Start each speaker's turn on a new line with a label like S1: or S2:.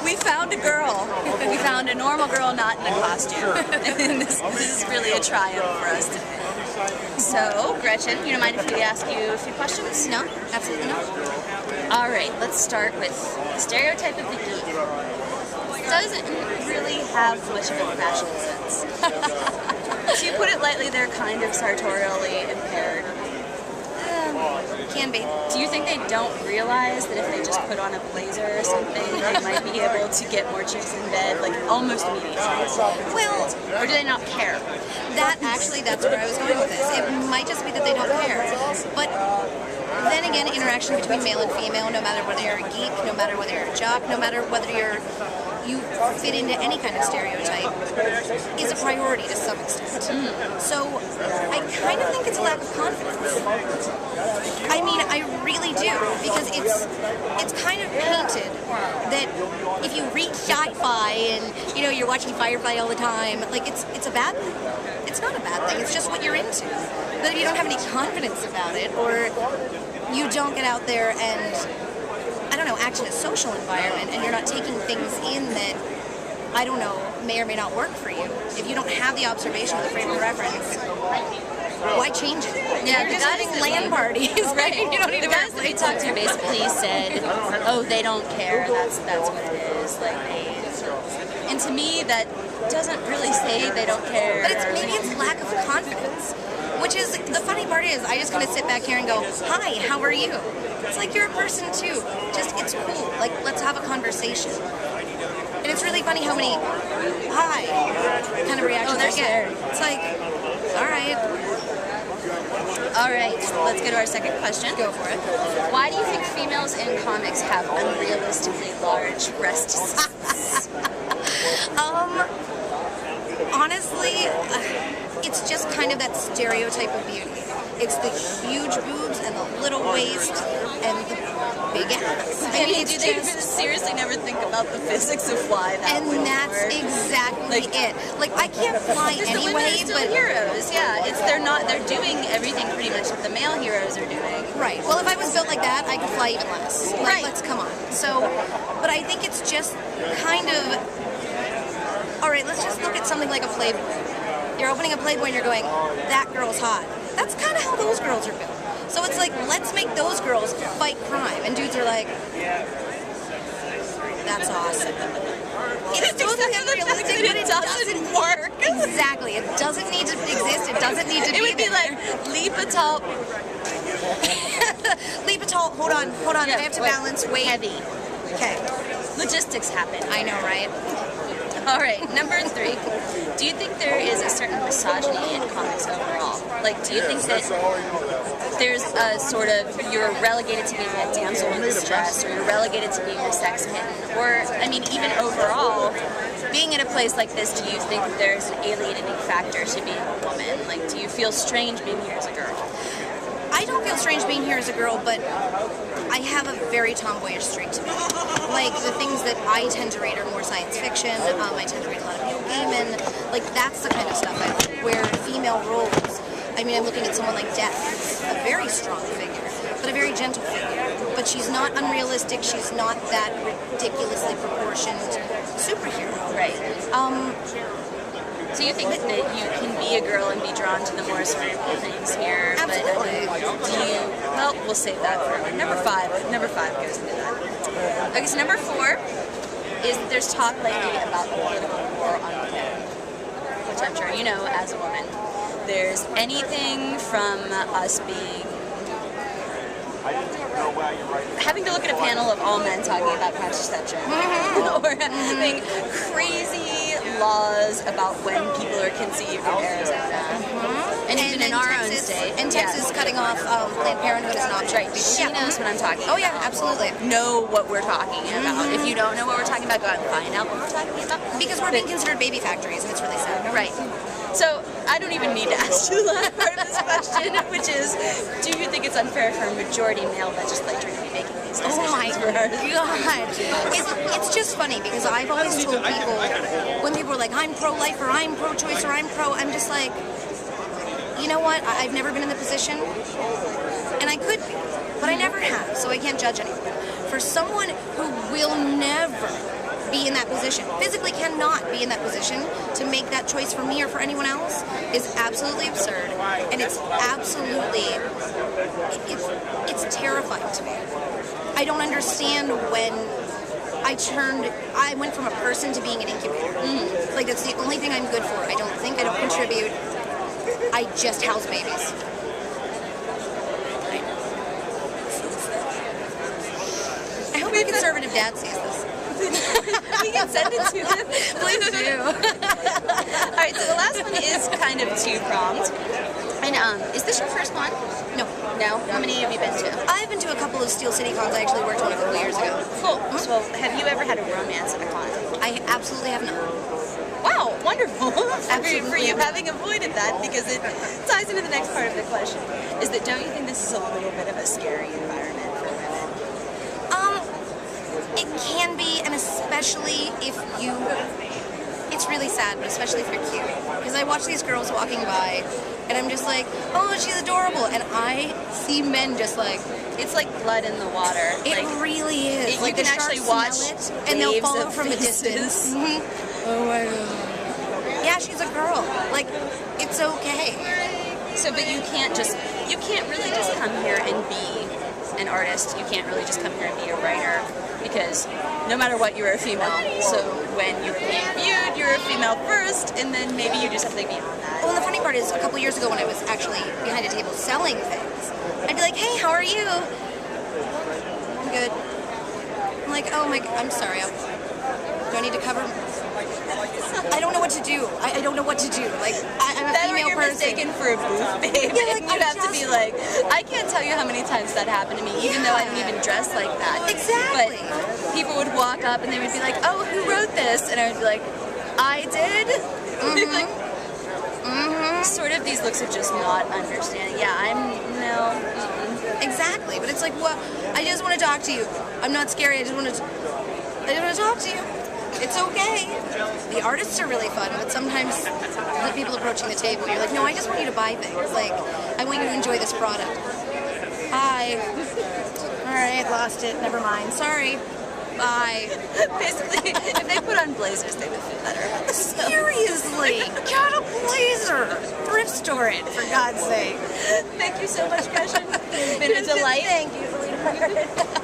S1: We found a girl. We found a normal girl not in a costume. And this is really a triumph for us today. So, Gretchen, you don't mind if we ask you a few questions?
S2: No, absolutely not.
S1: All right, let's start with the stereotype of the geek. Doesn't really have much of a fashion sense. To put it lightly, they're kind of sartorially impaired.
S2: Can be.
S1: Do you think they don't realize that if they just put on a blazer or something, they might be able to get more chicks in bed, like almost immediately?
S2: Well,
S1: or do they not care?
S2: That's where I was going with this. It might just be that they don't care. But then again, interaction between male and female, no matter whether you're a geek, no matter whether you're a jock, no matter whether you fit into any kind of stereotype, is a priority to some extent. So I kind of think it's a lack of confidence. I mean, I really do, because it's kind of painted that if you read sci-fi and you're watching Firefly all the time, like it's a bad thing. It's not a bad thing. It's just what you're into. But if you don't have any confidence about it, or you don't get out there and act in a social environment, and you're not taking things in that, I don't know, may or may not work for you. If you don't have the observation or the frame of reference, why change it?
S1: Yeah,
S2: you're just having LAN parties, right? You don't need
S1: the guys that we talked to basically said, "Oh, they don't care. That's what it is." Like, and to me, that doesn't really say they don't care.
S2: But maybe it's lack of confidence. Which is, the funny part is, I just kind of sit back here and go, "Hi, how are you?" It's like, you're a person too. Just, it's cool. Like, let's have a conversation. And it's really funny how many "hi" kind of reactions I get. It's like, alright.
S1: Alright, let's go to our second question.
S2: Go for it.
S1: Why do you think females in comics have unrealistically large breasts?
S2: Honestly, it's just kind of that stereotype of beauty. It's the huge boobs and the little waist and the big ass.
S1: I mean, do they seriously never think about the physics of why that would
S2: that's
S1: work?
S2: exactly it. Like, I can't fly
S1: The
S2: anyway,
S1: women are still
S2: but
S1: heroes. Yeah, they're doing everything pretty much that the male heroes are doing.
S2: Right. Well, if I was built like that, I could fly even less. Like,
S1: right.
S2: Let's come on. So, but I think it's just kind of, all right, let's just look at something like a Playboy. You're opening a Playboy and you're going, that girl's hot. That's kind of how those girls are built. So it's like, let's make those girls fight crime. And dudes are like, that's awesome. It's totally unrealistic, but it doesn't work. Exactly. It doesn't need to exist. It doesn't need to be.
S1: It would be like, leap a tall.
S2: Leap a tall. Hold on.
S1: Yeah,
S2: I have to balance weight.
S1: Heavy.
S2: Okay.
S1: Logistics happen.
S2: I know, right?
S1: All right, number 3. Do you think there is a certain misogyny in comics overall? Like, do you think that there's a sort of, you're relegated to being a damsel in distress, or you're relegated to being a sex kitten? Or, I mean, even overall, being in a place like this, do you think that there's an alienating factor to being a woman? Like, do you feel strange being here as a girl?
S2: I don't feel strange being here as a girl, but I have a very tomboyish streak to me. Like, the things that I tend to read are more science fiction. I tend to read a lot of Neil Gaiman. Like, that's the kind of stuff I like, where female roles. I mean, I'm looking at someone like Death, who's a very strong figure, but a very gentle figure. But she's not unrealistic. She's not that ridiculously proportioned superhero.
S1: Right. So you think that you can be a girl and be drawn to the more cerebral things here?
S2: Absolutely.
S1: But well, we'll save that for number 5. Number 5 goes into that. Okay, so number 4 is that there's talk lately about the political war on women, which I'm sure you know as a woman. There's anything from us having to look at a panel of all men talking about contraception, or having crazy laws about when people are conceived in Arizona, and even in our own state.
S2: And Texas cutting off Planned Parenthood as an option.
S1: Right, she knows what I'm talking about.
S2: Oh yeah, absolutely.
S1: Know what we're talking about. If you don't know what we're talking about, go out and find out what we're talking about.
S2: Because we're being considered baby factories, and it's really sad.
S1: Right. So, I don't even need to ask you the last part of this question, which is, do you think it's unfair for a majority male legislature to be making these decisions?
S2: Oh my God. It's just funny, because I've always told people, when people are like, I'm pro-life, or I'm pro-choice, or I'm just like, you know what, I've never been in the position, and I could be, but I never have, so I can't judge anyone. for someone who will never be in that position, physically cannot be in that position, to make that choice for me or for anyone else is absolutely absurd, and it's absolutely, it's terrifying to me. I don't understand when I went from a person to being an incubator. Like, that's the only thing I'm good for. I don't think, I don't contribute. I just house babies. I hope your conservative dad sees this.
S1: You can send it to him.
S2: Please do.
S1: Alright, so the last one is kind of two-pronged. And, is this your first one?
S2: No.
S1: No? How many have you been to?
S2: I've been to a couple of Steel City cons. I actually worked on a couple of years ago.
S1: Cool. So, have you ever had a romance at a con?
S2: I absolutely have not.
S1: Wow, wonderful.
S2: Absolutely.
S1: For you having avoided that, because it ties into the next part of the question, is that don't you think this is a little bit of a scary environment for women?
S2: It can be, and especially if you, it's really sad, but especially if you're cute. Because I watch these girls walking by, and I'm just like, oh, she's adorable. And I see men just like,
S1: It's like blood in the water.
S2: it
S1: Like,
S2: really is.
S1: you
S2: Like,
S1: can
S2: the
S1: actually
S2: sharks
S1: watch
S2: smell it, and they'll
S1: waves
S2: follow
S1: of
S2: from a
S1: faces.
S2: distance. Oh my god. Yeah, she's a girl. Like, it's okay.
S1: So, but you can't really just come here and be an artist. You can't really just come here and be a writer, because no matter what, you're a female. So when you're being viewed, you're a female first, and then maybe you do something beyond that.
S2: Well, and the funny part is, a couple years ago when I was actually behind a table selling things, I'd be like, hey, how are you? I'm good. I'm like, oh my, I'm sorry. Do I need to cover? I don't know what to do. I don't know what to do. Like, I'm a
S1: Then when
S2: female
S1: you're
S2: person.
S1: mistaken for a booth babe,
S2: Yeah, like,
S1: and you
S2: I'm
S1: have to be like, I can't tell you how many times that happened to me, even though I don't even dress like that.
S2: Exactly.
S1: But people would walk up and they would be like, oh, who wrote this? And I would be like, I did. Like, sort of these looks of just not understanding. Yeah, no.
S2: Exactly. But it's like, well, I just want to talk to you. I'm not scary. I just want to talk to you. It's okay. The artists are really fun, but sometimes the people approaching the table, you're like, no, I just want you to buy things. Like, I want you to enjoy this product. Bye. All right, lost it. Never mind. Sorry. Bye.
S1: Basically, if they put on blazers, they would feel better.
S2: Seriously. Get a blazer. Thrift store it, for God's sake.
S1: Thank you so much, Gretchen. It's been a delight.
S2: Thank you, sweetheart.